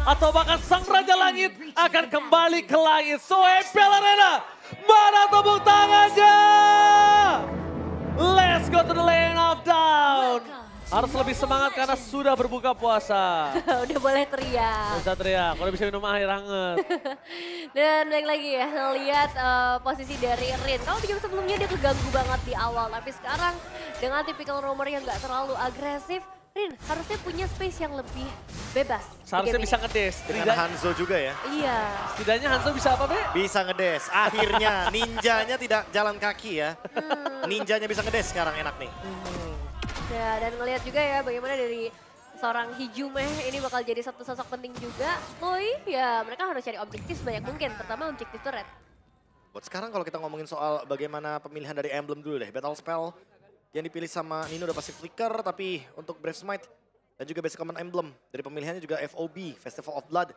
Atau bahkan sang Raja Langit akan kembali ke langit. So MPL Arena, mana tepuk tangannya? Let's go to the lane of down. Harus lebih semangat karena sudah berbuka puasa. Udah boleh teriak. Bisa teriak, udah bisa minum air hangat. Dan baik lagi ya, ngeliat posisi dari Rin. Kalau di game sebelumnya dia keganggu banget di awal. Tapi sekarang dengan tipikal roamer yang gak terlalu agresif, Rin harusnya punya space yang lebih bebas. Seharusnya bisa ngedes. Dengan Hanzo juga ya. Iya. Setidaknya Hanzo bisa apa, Be? Bisa ngedes. Akhirnya ninjanya tidak jalan kaki ya. Ninjanya bisa ngedes sekarang enak nih. Ya, dan ngelihat juga ya bagaimana dari seorang Hijume ini bakal jadi satu sosok penting juga. Loi, ya mereka harus cari objektif sebanyak mungkin, pertama objektif turret. Buat sekarang kalau kita ngomongin soal bagaimana pemilihan dari emblem dulu deh. Battle Spell yang dipilih sama Nino udah pasti Flicker, tapi untuk Brave Smite dan juga basic common emblem dari pemilihannya juga FOB, Festival of Blood.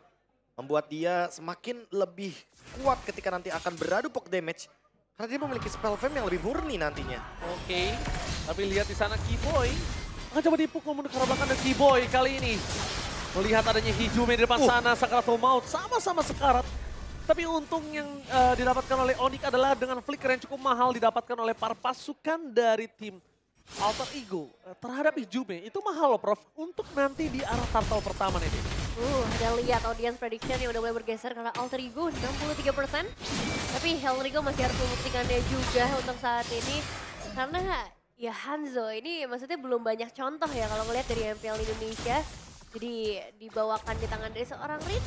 Membuat dia semakin lebih kuat ketika nanti akan beradu poke damage. Karena dia memiliki spell fame yang lebih murni nantinya. Oke, tapi lihat di sana Keyboy akan coba dipukul mundur ke arah belakang dan Keyboy kali ini. Melihat adanya Hijume di depan sana, Sakaratul Maut sama-sama sekarat. Tapi untung yang didapatkan oleh Onyx adalah dengan flicker yang cukup mahal didapatkan oleh para pasukan dari tim Alter Ego terhadap Hijume. Itu mahal loh Prof, untuk nanti di arah turtle pertama nih. Ada lihat audience prediction yang udah mulai bergeser karena Alter Ego 63%. Tapi Hellrigo masih harus membuktikannya juga untuk saat ini. Karena ya Hanzo ini maksudnya belum banyak contoh ya kalau ngelihat dari MPL Indonesia. Jadi dibawakan di tangan dari seorang Rin.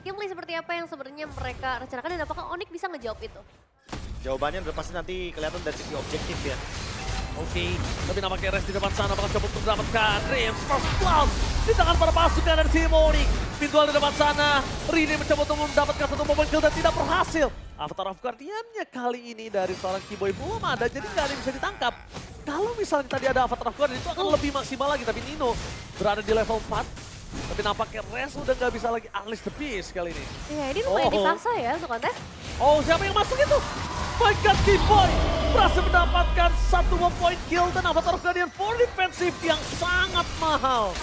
Gameplay seperti apa yang sebenarnya mereka rencanakan dan apakah Onyx bisa ngejawab itu? Jawabannya udah pasti nanti kelihatan dari segi objektif ya. Oke, tapi nampaknya Rest di depan sana bakal coba untuk mendapatkan Dreams First Blood di tangan para pasukan dari tim Onyx. Pintual di depan sana, Rini mencoba untuk mendapatkan satu momen kill dan tidak berhasil. Avatar of Guardian-nya kali ini dari seorang Keyboy belum ada, jadi nggak ada yang bisa ditangkap. Kalau misalnya tadi ada Avatar of Guardian itu akan lebih maksimal lagi, tapi Nino berada di level 4. Tapi nampaknya Rest udah nggak bisa lagi unleash the beast kali ini. Ya ini lumayan dipaksa ya untuk kontes. Oh, siapa yang masuk itu? My God, Keyboy berhasil mendapatkan satu point kill dan Avatar of Guardian for defensive yang sangat mahal.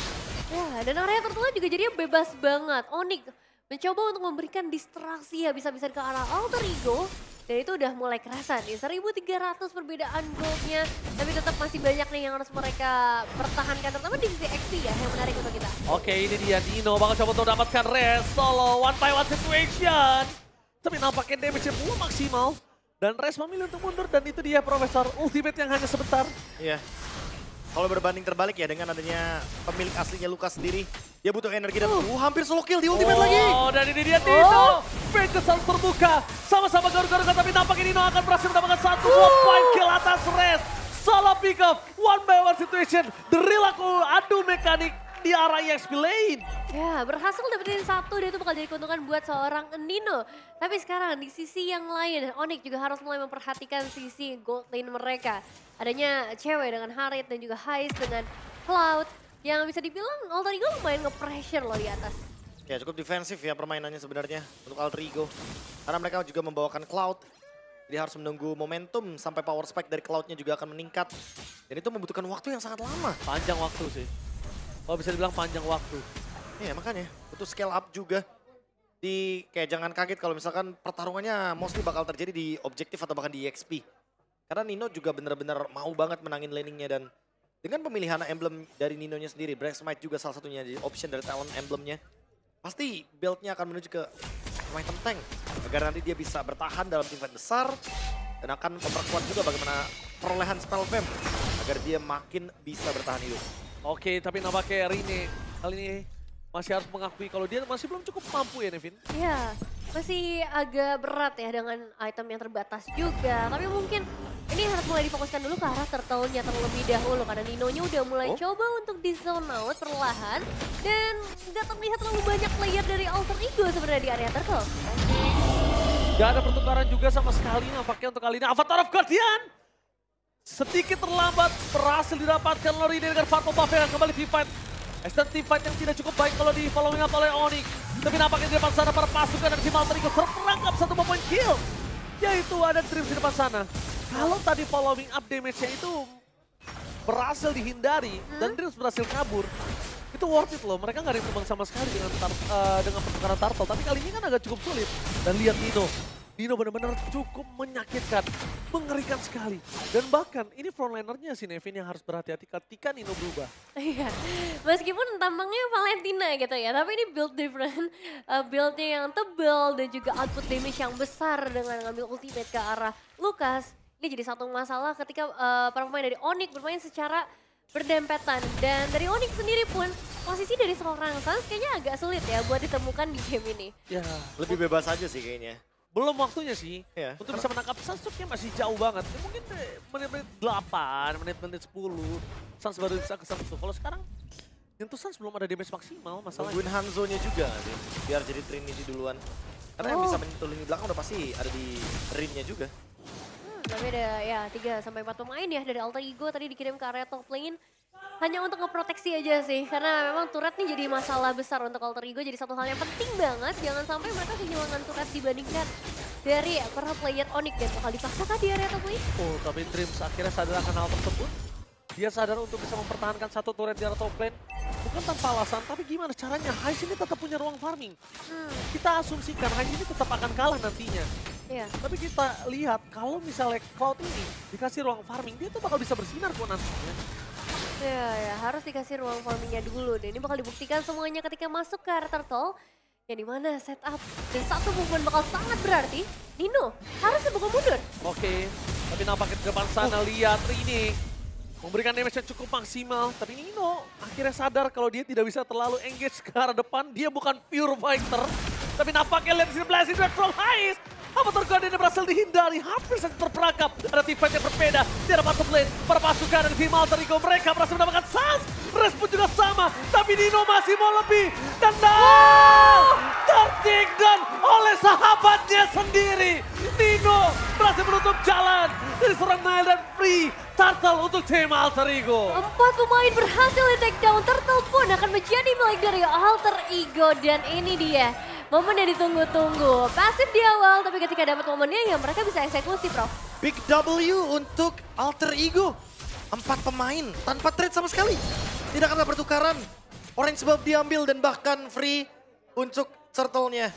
Ya, dan area tertutup juga jadinya bebas banget. Onyx mencoba untuk memberikan distraksi habis-habisan ke arah Alter Ego. Dan itu udah mulai kerasa nih, 1.300 perbedaan goldnya. Tapi tetap masih banyak nih yang harus mereka pertahankan, terutama di sisi XP ya yang menarik untuk kita. Oke, ini dia Nino bakal coba untuk mendapatkan Rest solo one by one situation. Tapi nampaknya damage-nya belum maksimal. Dan Rest memilih untuk mundur dan itu dia Profesor Ultimate yang hanya sebentar. Iya. Kalau berbanding terbalik ya dengan adanya pemilik aslinya Lukas sendiri. Dia butuh energi dan hampir solo kill di ultimate lagi. Oh, dan ini dia Nino. Vegas selalu terbuka. Sama-sama garu-garu tapi nampaknya Nino akan berhasil mendapatkan satu point kill atas Rest. Solo pick up, one by one situation. Derilaku adu mekanik di arah EXP lane. Ya, berhasil dapetin satu dan itu bakal jadi keuntungan buat seorang Nino. Tapi sekarang di sisi yang lain, Onyx juga harus mulai memperhatikan sisi gold lane mereka. Adanya cewek dengan Harit dan juga Heist dengan Cloud. Yang bisa dibilang Alter Ego lumayan nge-pressure loh di atas. Ya cukup defensif ya permainannya sebenarnya untuk Alter Ego. Karena mereka juga membawakan Cloud. Jadi harus menunggu momentum sampai power spike dari Cloud-nya juga akan meningkat. Dan itu membutuhkan waktu yang sangat lama. Panjang waktu sih. Kalau bisa dibilang panjang waktu. Iya makanya butuh scale up juga. Kayak jangan kaget kalau misalkan pertarungannya mostly bakal terjadi di objektif atau bahkan di EXP. Karena Nino juga benar-benar mau banget menangin laningnya dan dengan pemilihan emblem dari Ninonya sendiri, Brave Smite juga salah satunya jadi option dari talent emblemnya. Pasti build-nya akan menuju ke item tank agar nanti dia bisa bertahan dalam tim fight besar dan akan memperkuat juga bagaimana perolehan spell fame agar dia makin bisa bertahan hidup. Oke, tapi nampaknya Rini kali ini masih harus mengakui kalau dia masih belum cukup mampu ya Nevin. Ya, masih agak berat ya dengan item yang terbatas juga. Tapi mungkin ini harus mulai difokuskan dulu ke arah turtle-nya terlebih dahulu. Karena Nino-nya udah mulai coba untuk di zone out perlahan. Dan nggak terlihat terlalu banyak player dari Alter Ego sebenarnya di area turtle. Gak ada pertukaran juga sama sekali nampaknya untuk kali ini. Avatar of Guardian sedikit terlambat berhasil didapatkan oleh Rini dengan Fatal Buff yang kembali teamfight. Extend teamfight yang tidak cukup baik kalau di following up oleh Onyx. Tapi nampaknya di depan sana para pasukan dari tim Alter Ego terperangkap satu point kill. Yaitu ada Dreams di depan sana. Kalau tadi following up damage-nya itu berhasil dihindari dan Dreams berhasil kabur. Itu worth it loh, mereka nggak ada yang tumbang sama sekali dengan pertukaran turtle. Tapi kali ini kan agak cukup sulit. Dan lihat Nino benar-benar cukup menyakitkan, mengerikan sekali. Dan bahkan ini frontlinernya si Nevin yang harus berhati-hati ketika Nino berubah. Iya, meskipun tampangnya Valentina gitu ya, tapi ini build different, buildnya yang tebal dan juga output damage yang besar dengan ngambil ultimate ke arah Lucas. Ini jadi satu masalah ketika para pemain dari Onyx bermain secara berdempetan. Dan dari Onyx sendiri pun, posisi dari seorang Sans kayaknya agak sulit ya buat ditemukan di game ini. Ya, Lebih bebas aja sih kayaknya. belum waktunya sih. Iya. Untuk bisa menangkap Sans masih jauh banget. Ya, mungkin menit-menit 8, menit-menit 10, Sans baru bisa ke Sans. Kalau sekarang, nyentuh Sans belum ada damage maksimal masalahnya. Tungguin Hanzo-nya juga nanti, biar jadi Trinity duluan. Karena yang bisa menyentuh lini belakang udah pasti ada di Rin-nya juga. Tapi ada ya 3-4 pemain ya dari Alter Ego tadi dikirim ke area top lane. Hanya untuk ngeproteksi aja sih, karena memang turret nih jadi masalah besar untuk Alter Ego. Jadi satu hal yang penting banget, jangan sampai mereka kehilangan turret dibandingkan dari para player Onyx. Dan bakal dipaksakah di area top lane? Oh, tapi Dreams akhirnya sadar akan hal tersebut. Dia sadar untuk bisa mempertahankan satu turret di area top lane. Bukan tanpa alasan, tapi gimana caranya? Hais ini tetap punya ruang farming. Kita asumsikan Hais ini tetap akan kalah nantinya. Iya. Tapi kita lihat kalau misalnya Cloud ini dikasih ruang farming, dia tuh bakal bisa bersinar kok nantinya. Ya, harus dikasih ruang farmingnya dulu. Dan ini bakal dibuktikan semuanya ketika masuk ke area turtle. Yang dimana setup dan satu movement bakal sangat berarti. Nino harus buka mundur. Oke, tapi nampaknya ke depan sana lihat ini. Memberikan damage yang cukup maksimal. Tapi Nino akhirnya sadar kalau dia tidak bisa terlalu engage ke arah depan. Dia bukan pure fighter. Tapi nampaknya lihat di sini blessing from Hais. Avatar Guardian berhasil dihindari, hampir saja terperangkap. Ada team fight yang berbeda, di hadapan top lane. Para pasukan dari tim Alter Ego mereka berhasil mendapatkan Sans. Respon juga sama, tapi Nino masih mau lebih. Dan tertik dan oleh sahabatnya sendiri. Nino berhasil menutup jalan dari seorang Nile dan Free Turtle untuk tim Alter Ego. 4 pemain berhasil di take down. Turtle pun akan menjadi milik dari Alter Ego. Dan ini dia momen yang ditunggu-tunggu. Pasif di awal, tapi ketika dapat momennya ya mereka bisa eksekusi, Prof. Big W untuk Alter Ego. 4 pemain tanpa trade sama sekali. Tidak ada pertukaran. Orange buff diambil dan bahkan free untuk turtle-nya.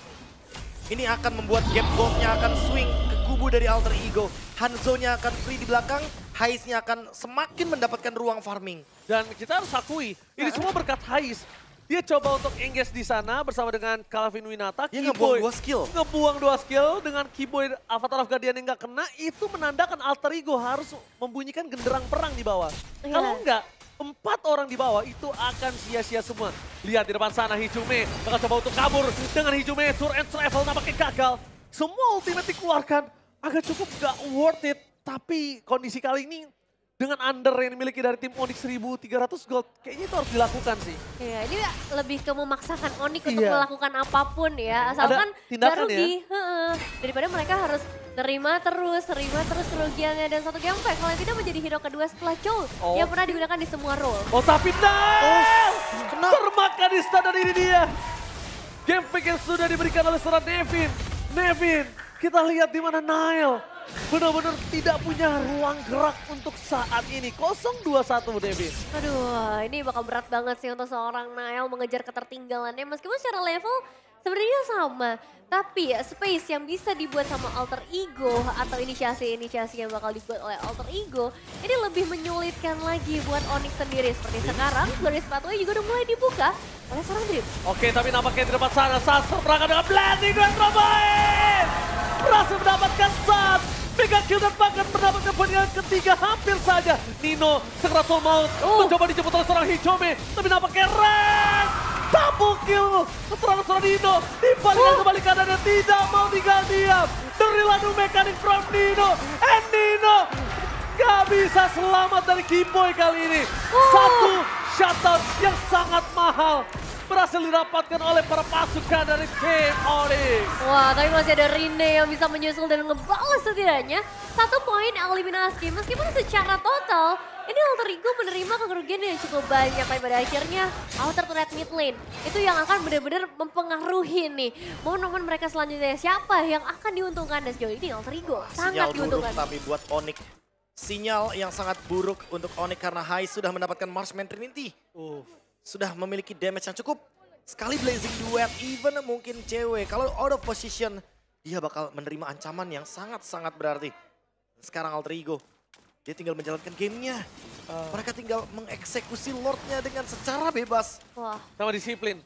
Ini akan membuat gap gold-nya akan swing ke kubu dari Alter Ego. Hanzo-nya akan free di belakang. Hais-nya akan semakin mendapatkan ruang farming. Dan kita harus akui, ini semua berkat Hais. Dia coba untuk engage di sana bersama dengan Calvin Winata. Dia ngebuang 2 skill. Ngebuang 2 skill dengan Keyboy Avatar of Guardian yang gak kena. Itu menandakan Alter Ego harus membunyikan genderang perang di bawah. Iya. Kalau enggak, 4 orang di bawah itu akan sia-sia semua. Lihat di depan sana Hijume bakal coba untuk kabur. Dengan Hijume tour and travel nampaknya gagal. Semua ultimate dikeluarkan. Agak cukup gak worth it. Tapi kondisi kali ini dengan under yang dimiliki dari tim Onyx 1300 gold, kayaknya itu harus dilakukan sih. Iya, ini lebih ke memaksakan Onyx untuk Iya. melakukan apapun ya. Asalkan Ada tindakan gak rugi. Daripada mereka harus terima terus kerugiannya. Dan satu gameplay, Valentina menjadi hero kedua setelah Chow yang pernah digunakan di semua role. Oh tapi kena. termakan di standar ini dia. Game pick yang sudah diberikan oleh seorang Nevin. Nevin, kita lihat di mana Nile benar-benar tidak punya ruang gerak untuk saat ini. 0-2-1 Nevin. Aduh, ini bakal berat banget sih untuk seorang Nile mengejar ketertinggalannya. Meskipun secara level sebenarnya sama. Tapi space yang bisa dibuat sama Alter Ego atau inisiasi-inisiasi yang bakal dibuat oleh Alter Ego ini lebih menyulitkan lagi buat Onyx sendiri. Seperti sekarang, garis pathway juga udah mulai dibuka oleh seorang Dream. Oke, tapi nampaknya di depan sana saat terperangkap dengan blending dan terbaik. Berhasil mendapatkan saat. Mega kill dan bahkan mendapatkan poin yang ketiga hampir saja. Nino segera soul maut mencoba dijemput oleh seorang Hichome. Tapi nampaknya Ren double kill. Seorang Nino dibalikan kembali kanan dan tidak mau tinggal diam. The Rilanu mechanic from Nino. And Nino gak bisa selamat dari Keyboy kali ini. Satu shutdown yang sangat mahal berhasil didapatkan oleh para pasukan dari tim Onyx. Wah, tapi masih ada Rine yang bisa menyusul dan ngebalas setidaknya 1 poin eliminasi. Meskipun secara total, ini Alter Ego menerima kerugian yang cukup banyak. Tapi pada akhirnya, Outer Turret mid lane itu yang akan benar-benar mempengaruhi nih. Momen-momen mereka selanjutnya siapa yang akan diuntungkan. Dan sejauh ini Alter Ego sangat Sinyal diuntungkan. buruk tapi buat Onyx. Sinyal yang sangat buruk untuk Onyx karena Hais sudah mendapatkan Marksman Trinity. sudah memiliki damage yang cukup. Sekali Blazing Duet, even mungkin cewek. Kalau out of position, dia bakal menerima ancaman yang sangat-sangat berarti. Sekarang Alter Ego, dia tinggal menjalankan gamenya. Mereka tinggal mengeksekusi Lordnya dengan secara bebas. Wah. Sama disiplin.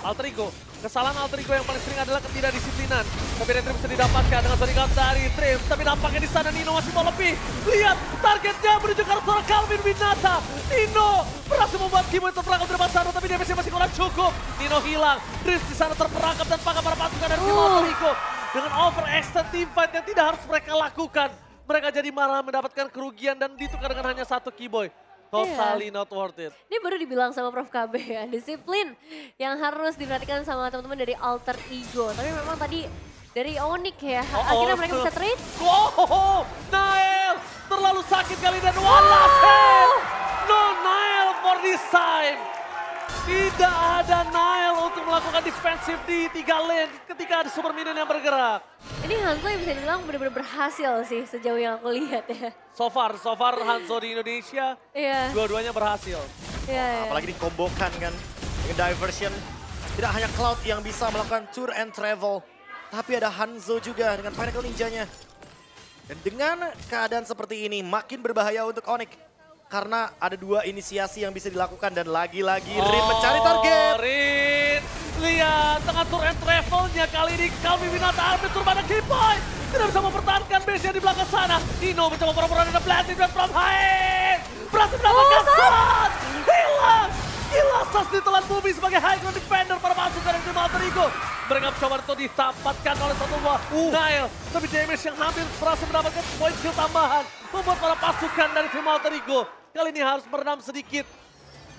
Alter Ego, kesalahan Alter Ego yang paling sering adalah ketidakdisiplinan. Tapi retri bisa didapatkan dengan Sonic Out dari Trim. Tapi nampaknya di sana Nino masih mau lebih. Lihat targetnya menuju ke arah seorang Calvin Winata. Nino berhasil membuat Kimo terperangkap di depan sana, tapi damage-nya masih kurang cukup. Nino hilang, Drift di sana terperangkap dan pakai para pasukan dari tim Alter Ego. Dengan overextend teamfight yang tidak harus mereka lakukan. Mereka jadi marah mendapatkan kerugian dan ditukar dengan hanya satu Keyboy. Totally not worth it. Ini baru dibilang sama Prof KB ya, disiplin yang harus diperhatikan sama teman-teman dari Alter Ego. Tapi memang tadi dari Onyx ya, akhirnya mereka bisa trade. Wow, Nael terlalu sakit kali dan one last hit. No Nael for this time. Tidak ada Nael untuk melakukan defensif di 3 lane ketika ada super minion yang bergerak. Ini Hanzo yang bisa dibilang benar-benar berhasil sih sejauh yang aku lihat ya. So far Hanzo di Indonesia, Iya. dua-duanya berhasil. Iya. Apalagi dikombokan kan dengan diversion. Tidak hanya Cloud yang bisa melakukan tour and travel. Tapi ada Hanzo juga dengan Pinnacle Ninja-nya. Dan dengan keadaan seperti ini makin berbahaya untuk Onyx. Karena ada 2 inisiasi yang bisa dilakukan dan lagi-lagi Rin mencari target. Rin, lihat tengah tour and travelnya kali ini Calvin Winata ambil Turbana Keyboy. Tidak bisa mempertahankan base-nya di belakang sana. Nino mencoba pura-pura ada blessing dan from high. Berhasil mendapatkan shot. Hilang. Gila, Sas ditelan bumi sebagai high ground defender para pasukan dari tim Alter Ego. Mereka mencoba untuk didapatkan oleh satu buah Nail. Tapi damage yang hampir berhasil mendapatkan poin kill tambahan. Membuat para pasukan dari tim Alter Ego kali ini harus meredam sedikit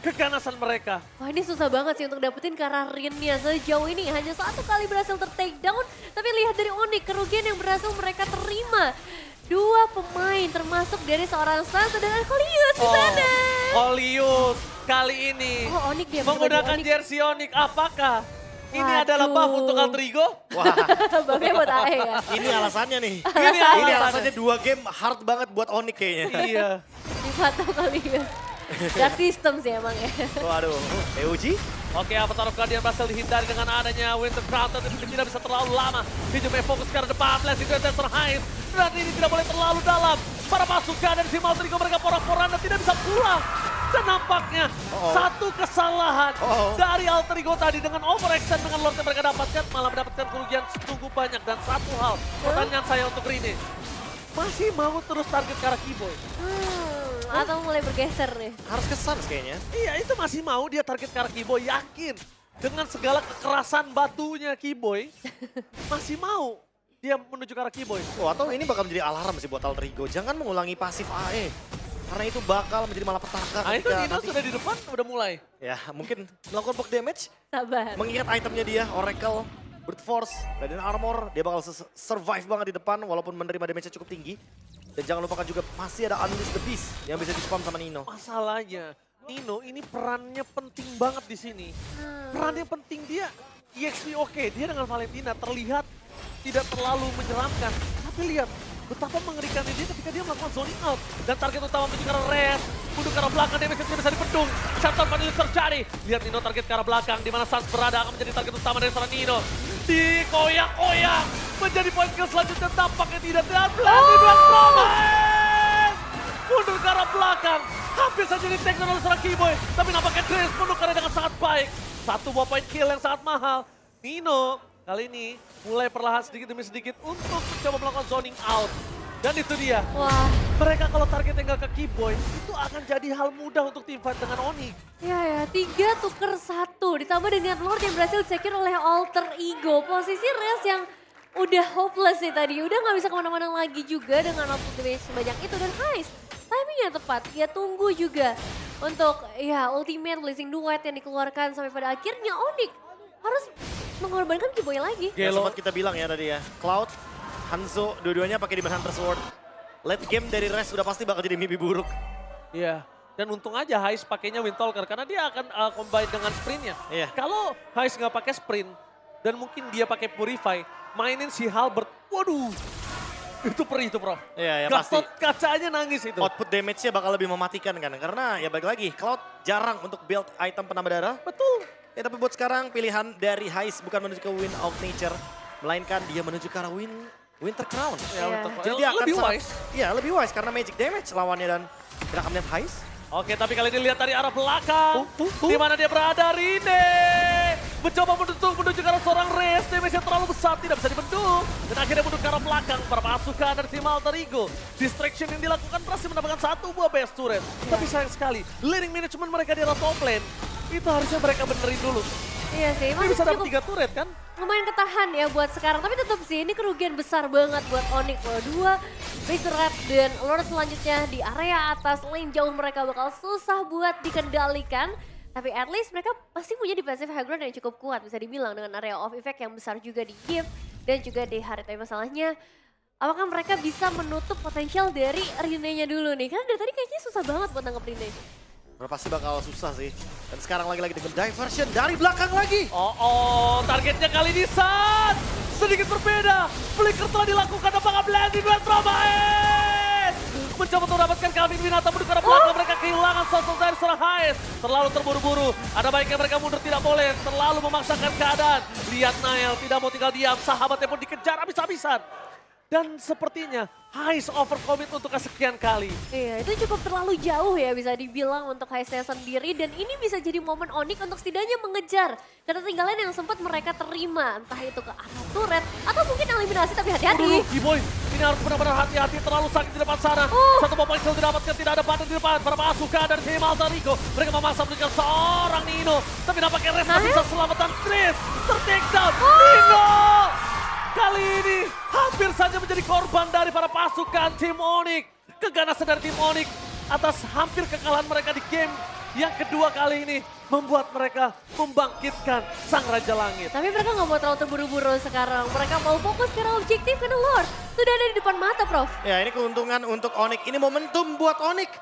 keganasan mereka. Wah ini susah banget sih untuk dapetin karena Rin-nya sejauh ini hanya 1 kali berhasil ter-takedown. Tapi lihat dari Onyx, kerugian yang berhasil mereka terima. 2 pemain termasuk dari seorang Sansa dan Arcolius di sana. Olius kali ini Onyx dia menggunakan jersey Onyx. Apakah ini adalah buff untuk Alter Ego? Wah, Babnya buat AE ya. ini alasannya nih. Ini Ini alasannya 2 game hard banget buat Onyx kayaknya. Iya. Dipatok kali ya. Dark system sih emang ya. Waduh, Euji? Oke, Avatar of Guardian berhasil dihindari dengan adanya Winter Crown, tapi tidak bisa terlalu lama. Hijaunya fokus ke arah depan, Blessing dan Desert Hive. Berarti ini tidak boleh terlalu dalam. Para pasukan dari tim Alter Ego mereka porak-poranda tidak bisa pulang. Dan nampaknya satu kesalahan dari Alter Ego tadi dengan overextend dengan Lord yang mereka dapatkan, malah mendapatkan kerugian sungguh banyak. Dan satu hal, pertanyaan saya untuk Rini, masih mau terus target ke arah Keyboy? Atau mulai bergeser nih. Harus ke Suns kayaknya. Iya, itu masih mau dia target ke arah Keyboy, yakin. Dengan segala kekerasan batunya Keyboy, masih mau dia menuju ke arah Keyboy. Oh, atau ini bakal menjadi alarm sih buat Alter Ego. Jangan mengulangi pasif AE. Karena itu bakal menjadi malapetaka. Nah itu ketika Nino nanti- sudah di depan, udah mulai. Ya, mungkin melakukan poke damage. Sabar. Mengingat itemnya dia, Oracle, Brute Force, Radiant Armor. Dia bakal survive banget di depan walaupun menerima damage-nya cukup tinggi. Dan jangan lupakan juga masih ada Unleash the Beast yang bisa di-spam sama Nino. Masalahnya, Nino ini perannya penting banget di sini. Perannya penting dia, EXP oke, dia dengan Valentina terlihat tidak terlalu menyeramkan. Tapi lihat, betapa mengerikannya dia ketika dia melakukan zoning out. Dan target utama menuju ke arah Red, mundur ke arah belakang, damage tidak bisa dipendung. Shutdown Vanillus terjadi. Lihat Nino target ke arah belakang, di mana Sans berada akan menjadi target utama dari seorang Nino. Dikoyak-koyak, menjadi poin kill selanjutnya tampaknya tidak terlalu dan promise. Mundur ke arah belakang, hampir saja di-take oleh seorang Keyboy. Tapi nampaknya Grace menukarnya dengan sangat baik. Satu buah point kill yang sangat mahal. Nino kali ini mulai perlahan sedikit demi sedikit untuk mencoba melakukan zoning out. Dan itu dia, Wah. mereka kalau targetnya nggak ke Keyboy, itu akan jadi hal mudah untuk teamfight dengan Onyx. Ya, 3 tuker 1. Ditambah dengan Lord yang berhasil secure oleh Alter Ego. Posisi Res yang udah hopeless sih tadi. Udah nggak bisa kemana-mana lagi juga dengan output damage sebanyak itu. Dan Heist, timingnya tepat. Dia tunggu juga untuk ya ultimate Blazing Duet yang dikeluarkan. Sampai pada akhirnya Onyx harus mengorbankan Keyboy lagi. Yang Gelo. sempat kita bilang ya tadi ya. Cloud, Hanzo, dua-duanya pakai Demon Hunter Sword. Late game dari Rest udah pasti bakal jadi mimpi buruk. Iya, dan untung aja Heist pakainya Windtalker karena dia akan combine dengan sprintnya. Iya. Kalau Heist nggak pakai sprint dan mungkin dia pakai Purify, mainin si Halberd, waduh. Itu perih itu, Bro. Iya, ya pasti. Gatot kacanya nangis itu. Output damage-nya bakal lebih mematikan kan. Karena ya balik lagi, Cloud jarang untuk build item penambah darah. Betul. Ya tapi buat sekarang pilihan dari Heist bukan menuju ke Wind of Nature. Melainkan dia menuju ke arah Winter Crown. Ya, Iya. untuk Jadi dia akan lebih sangat- wise. Iya, lebih wise karena magic damage lawannya dan kita akan lihat Heist. Oke, tapi kali ini lihat dari arah belakang. Di mana dia berada, Rine. Mencoba menuju ke arah seorang Rez. Damage-nya terlalu besar, tidak bisa dibendung. Dan akhirnya menuju ke arah belakang. Para pasukan dari tim Alter Ego. Distraction yang dilakukan berhasil mendapatkan satu buah base turret. Tapi sayang sekali, laning management mereka di arah top lane. Itu harusnya mereka benerin dulu. Iya sih, Ini masih bisa dapat cukup 3 turret kan? lumayan ketahan ya buat sekarang. Tapi tetap sih ini kerugian besar banget buat Onyx loh. 2 base red dan Lord selanjutnya di area atas lane jauh mereka bakal susah buat dikendalikan. Tapi at least mereka pasti punya defensive high ground yang cukup kuat bisa dibilang dengan area of effect yang besar juga di Gift dan juga di Hari. Tapi masalahnya apakah mereka bisa menutup potensial dari Rine-nya dulu nih? Karena dari tadi kayaknya susah banget buat nangkep Rine. Pasti bakal susah sih. Dan sekarang lagi dengan diversion dari belakang lagi. Targetnya kali ini San. Sedikit berbeda. Flicker telah dilakukan, apakah blending duet Romain? Mencoba untuk mendapatkan Calvin Winata menuju ke arah belakang. Mereka kehilangan sosok dari seorang Hayes. Terlalu terburu-buru. Ada baiknya mereka mundur, tidak boleh. Terlalu memaksakan keadaan. Lihat Nael tidak mau tinggal diam. Sahabatnya pun dikejar habis-habisan. Dan sepertinya Hayes overcommit untuk kesekian kali. Iya, itu cukup terlalu jauh ya bisa dibilang untuk Heist-nya sendiri. Dan ini bisa jadi momen Onyx untuk setidaknya mengejar ketertinggalan yang sempat mereka terima. Entah itu ke arah turret atau mungkin eliminasi, tapi hati-hati. Boy, ini harus benar-benar hati-hati, terlalu sakit di depan sana. Satu poin kill didapatkan, tidak ada paten di depan. Para pasukan dari tim Alter Ego. Mereka memaksa menunjukkan seorang Nino. Tapi nampaknya Rez masih bisa selamatkan Chris. Ter-take down, Nino! Kali ini hampir saja menjadi korban dari para pasukan tim Onyx. Keganasan dari tim Onyx atas hampir kekalahan mereka di game yang kedua kali ini membuat mereka membangkitkan Sang Raja Langit. Tapi mereka nggak mau terlalu terburu-buru sekarang. Mereka mau fokus ke arah objektif karena Lord sudah ada di depan mata, Prof. Ya ini keuntungan untuk Onyx. Ini momentum buat Onyx.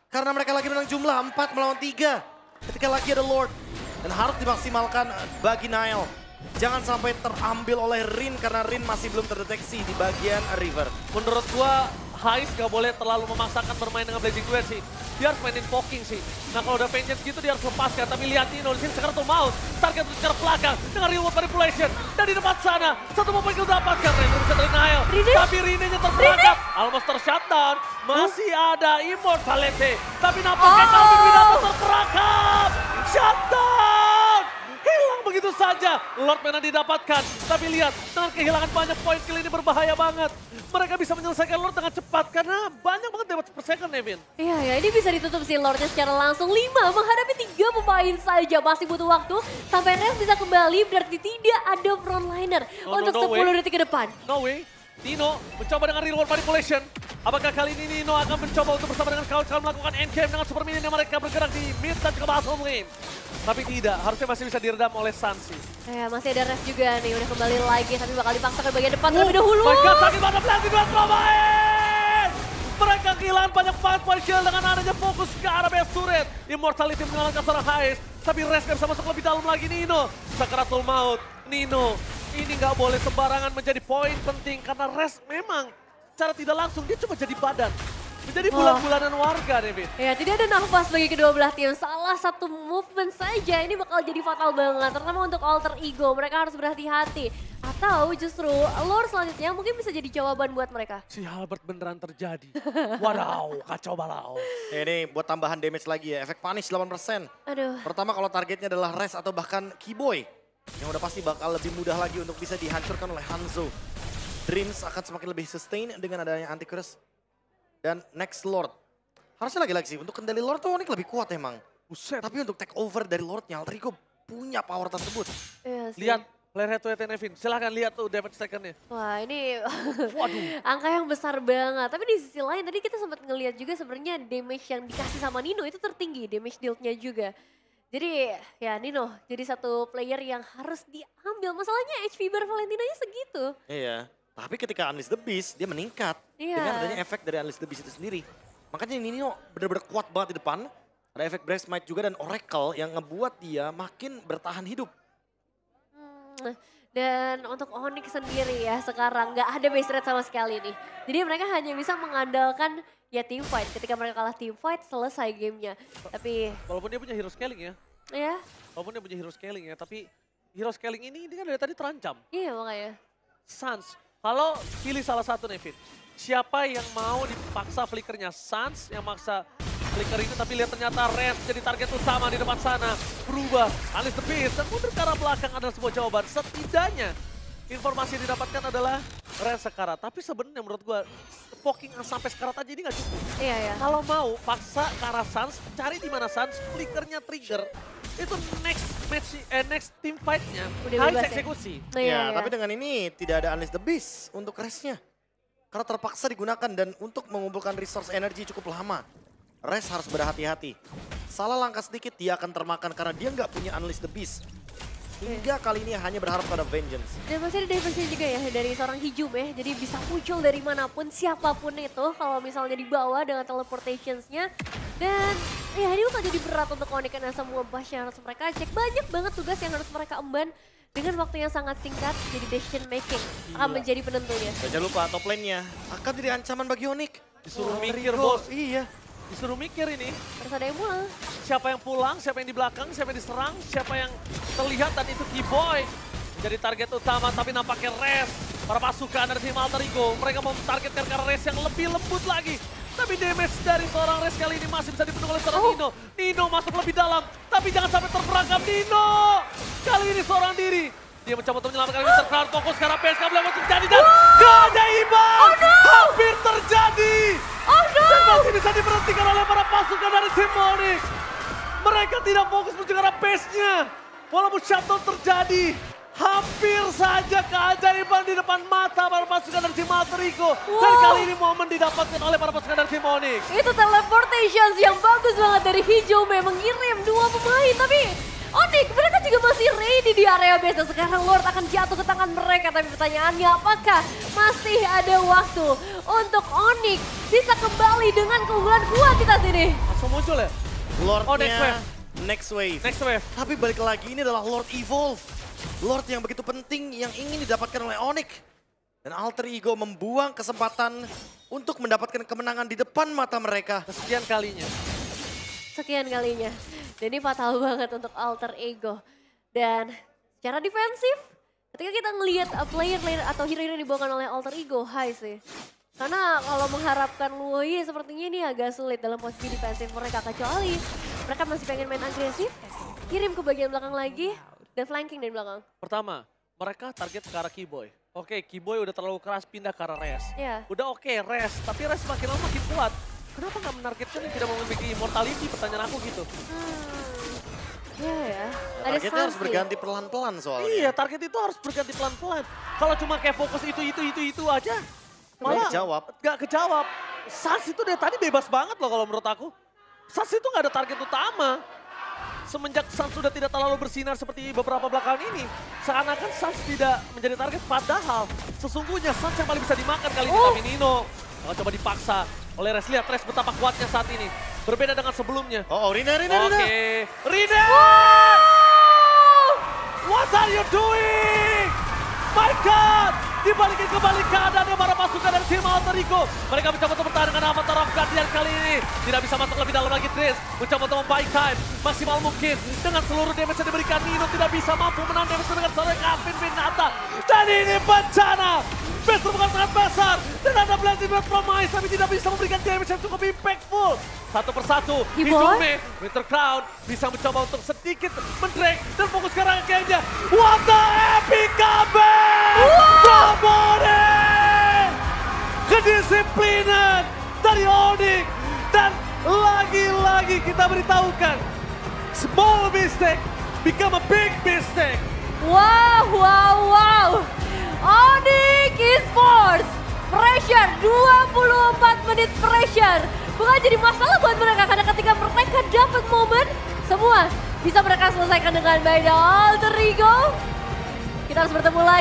Karena mereka lagi menang jumlah 4 melawan 3. Ketika lagi ada Lord. Dan harus dimaksimalkan bagi Nile. Jangan sampai terambil oleh Rin karena Rin masih belum terdeteksi di bagian River. Menurut gua, Heist gak boleh terlalu memaksakan bermain dengan Blazing Duet sih. Dia harus mainin poking sih. Nah kalau udah vengeance gitu dia harus lepaskan. Tapi lihat Nino di sini sekarang tuh mau. Target ke belakang dengan reward manipulation. Dan di depan sana, satu momen kill dapatkan. Rainer bisa dari Nile. Rine? Tapi Rine-nya terperangkap. Almost ter-shutdown. Masih ada Immortality. Tapi nampaknya Calvin Winata terperangkap. Shutdown! Hilang begitu saja. Lord Mana didapatkan. Tapi lihat, dengan kehilangan banyak poin kill ini berbahaya banget. Mereka bisa menyelesaikan Lord dengan cepat karena banyak banget damage per second, Nevin. Iya ya, ini bisa ditutup si Lordnya secara langsung. 5 menghadapi 3 pemain saja. Masih butuh waktu sampai Rez bisa kembali. Berarti tidak ada frontliner untuk 10 detik ke depan. No way. Nino mencoba dengan reward manipulation. Apakah kali ini Nino akan mencoba untuk bersama dengan kawan-kawan melakukan endgame dengan super minion yang mereka bergerak di mid dan juga bottom lane. Tapi tidak, harusnya masih bisa diredam oleh Sansi. Ya, masih ada Rez juga nih, udah kembali lagi. Tapi bakal dipaksa ke bagian depan terlebih dahulu. My God, sakit banget Blending Duet Romain! Mereka kehilangan banyak banget poin kill dengan adanya fokus ke arah base turret. Immortality mengalahkan seorang Heist. Tapi Rez gak bisa masuk lebih dalam lagi Nino. Sakaratul Maut, Nino. Ini gak boleh sembarangan menjadi poin penting. Karena Rez memang secara tidak langsung dia cuma jadi badan. Menjadi bulan-bulanan warga, David. Ya, tidak ada nafas bagi kedua belah tim. Salah satu movement saja ini bakal jadi fatal banget. Terutama untuk Alter Ego, mereka harus berhati-hati. Atau justru Lord selanjutnya mungkin bisa jadi jawaban buat mereka. Si Halbert beneran terjadi. Wadaw, kacau balau. Ya, ini buat tambahan damage lagi ya. Efek punish 8%. Aduh. Pertama kalau targetnya adalah Rez atau bahkan Keyboy. Yang udah pasti bakal lebih mudah lagi untuk bisa dihancurkan oleh Hanzo. Dreams akan semakin lebih sustain dengan adanya Anticurus. Dan next Lord. Harusnya lagi-lagi sih, untuk kendali Lord tuh Onyx lebih kuat emang. Buset. Tapi untuk take over dari Lordnya, Alter Ego punya power tersebut. Iya sih. Lihat, player head to head Nevin. Silahkan lihat tuh damage taken-nya. Wah, ini Waduh. angka yang besar banget. Tapi di sisi lain tadi kita sempat ngelihat juga sebenarnya damage yang dikasih sama Nino itu tertinggi, damage dealt-nya juga. Jadi ya Nino jadi satu player yang harus diambil. Masalahnya HP bar Valentinanya segitu. Iya, tapi ketika Unleash the Beast dia meningkat. Iya. Dengan adanya efek dari Unleash the Beast itu sendiri. Makanya Nino benar-benar kuat banget di depan. Ada efek Breath Smite juga dan Oracle yang ngebuat dia makin bertahan hidup. Hmm, Dan untuk Onyx sendiri ya sekarang nggak ada base rate sama sekali nih. Jadi mereka hanya bisa mengandalkan ya team fight. Ketika mereka kalah team fight selesai gamenya. Tapi Walaupun dia punya hero scaling ya. ya Walaupun dia punya hero scaling ya. Tapi hero scaling ini kan dari tadi terancam. iya makanya. Sans, kalau pilih salah satu nih Fit. Siapa yang mau dipaksa flickernya? Sans yang maksa flicker ini tapi lihat ternyata Res jadi target utama di depan sana. Berubah, Unleash the Beast dan mundur ke arah belakang adalah sebuah jawaban. Setidaknya informasi yang didapatkan adalah Res Sekarat. Tapi sebenarnya menurut gua poking sampai Sekarat aja ini nggak cukup. Iya ya. Kalau mau paksa ke arah Sans, cari di mana Sans, flickernya trigger. Itu next team fight-nya Udah harus bebas ya? eksekusi. Nah, iya, Ya, iya. tapi dengan ini tidak ada Unleash the Beast untuk Resnya. Karena terpaksa digunakan dan untuk mengumpulkan resource energi cukup lama. Res harus berhati-hati. Salah langkah sedikit dia akan termakan karena dia nggak punya Unleash the Beast. Hingga kali ini hanya berharap pada Vengeance. Dan masih ada defense juga ya dari seorang Hijum ya. Jadi bisa muncul dari manapun siapapun itu kalau misalnya dibawa dengan teleportationsnya. Dan ya ini bakal jadi berat untuk Onyx karena semua bush yang harus mereka cek. Banyak banget tugas yang harus mereka emban dengan waktu yang sangat singkat. Jadi decision making akan menjadi penentunya. Dan jangan lupa top lane-nya akan jadi ancaman bagi Onyx. Disuruh mikir Rico, bos, iya. disuruh mikir ini. Harus ada yang pulang. Siapa yang pulang, siapa yang di belakang, siapa yang diserang, siapa yang terlihat dan itu Keyboy. Jadi target utama tapi nampaknya Res. Para pasukan dari tim Alter Ego, mereka mau targetkan ke arah Res yang lebih lembut lagi. Tapi damage dari seorang Res kali ini masih bisa dipenuhi oleh seorang Nino. Nino masuk lebih dalam, tapi jangan sampai terperangkap Nino. Kali ini seorang diri. Dia mencoba untuk menyelamatkan Mr. Crown, fokus ke arah PSK belum terjadi dan keajaiban hampir terjadi. Dan masih bisa diberhentikan oleh para pasukan dari tim Onyx. Mereka tidak fokus menuju ke arah base-nya. Walaupun shutdown terjadi, hampir saja keajaiban di depan mata para pasukan dari tim Alter Ego. Dan kali ini momen didapatkan oleh para pasukan dari tim Onyx. Itu teleportations yang bagus banget dari Hijau memang mengirim dua pemain. Tapi Onyx mereka juga masih ready di area base. Sekarang Lord akan jatuh ke tangan mereka. Tapi pertanyaannya apakah masih ada waktu untuk Onyx bisa kembali dengan keunggulan kuantitas ini? Langsung muncul ya? Lordnya next next wave. Tapi balik lagi ini adalah Lord Evolve. Lord yang begitu penting yang ingin didapatkan oleh Onyx. Dan Alter Ego membuang kesempatan untuk mendapatkan kemenangan di depan mata mereka. Kesekian kalinya. Sekian kalinya. Dan ini fatal banget untuk Alter Ego. Dan secara defensif, ketika kita ngelihat player atau hero-hero yang dibawakan oleh Alter Ego, high sih. Karena kalau mengharapkan Luoyi sepertinya ini agak sulit dalam posisi defensif mereka. Kecuali mereka masih pengen main agresif, kirim ke bagian belakang lagi, dan flanking dari belakang. Pertama, mereka target ke arah Keyboy. Oke, Keyboy udah terlalu keras pindah ke arah Res. Iya. Udah oke, Res. Tapi Res makin lama makin kuat. Kenapa nggak menargetkan yang tidak memiliki immortality? Pertanyaan aku gitu. Iya ya. Ada Targetnya harus something. berganti pelan-pelan soalnya. Iya, target itu harus berganti pelan-pelan. Kalau cuma kayak fokus itu aja, malah kejawab. Gak kejawab. Sans itu dari tadi bebas banget loh kalau menurut aku. Sans itu nggak ada target utama. Semenjak Sans sudah tidak terlalu bersinar seperti beberapa belakangan ini, seakan-akan Sans tidak menjadi target. Padahal sesungguhnya Sans yang paling bisa dimakan kali ini. Tapi Nino coba dipaksa oleh Res. Lihat Res betapa kuatnya saat ini. Berbeda dengan sebelumnya. Oh, Rina. Oke, Rina! What are you doing? My God! Dibalikin kembali keadaannya para pasukan dari tim Alter Ego. Mereka mencoba untuk bertahan dengan Avatar of Guardian kali ini. Tidak bisa masuk lebih dalam lagi Tris. Mencoba untuk membuy time maksimal mungkin. Dengan seluruh damage yang diberikan Nino tidak bisa mampu menahan damage dengan seorang Kevin Pinata. Dan ini bencana. Base bukan sangat besar. Dan ada Blazing Blade Promise tapi tidak bisa memberikan damage yang cukup impactful. Satu persatu, Hidume, Winter Crown bisa mencoba untuk sedikit mendrag dan fokus ke rangkaiannya. What the epic comeback from Onyx! Kedisiplinan dari Onyx dan lagi-lagi kita beritahukan small mistake become a big mistake. Wow. Onyx Esports pressure 24 menit pressure. Bukan jadi masalah buat mereka karena ketika mereka dapat momen semua bisa mereka selesaikan dengan baik. Alter Ego, kita harus bertemu lagi.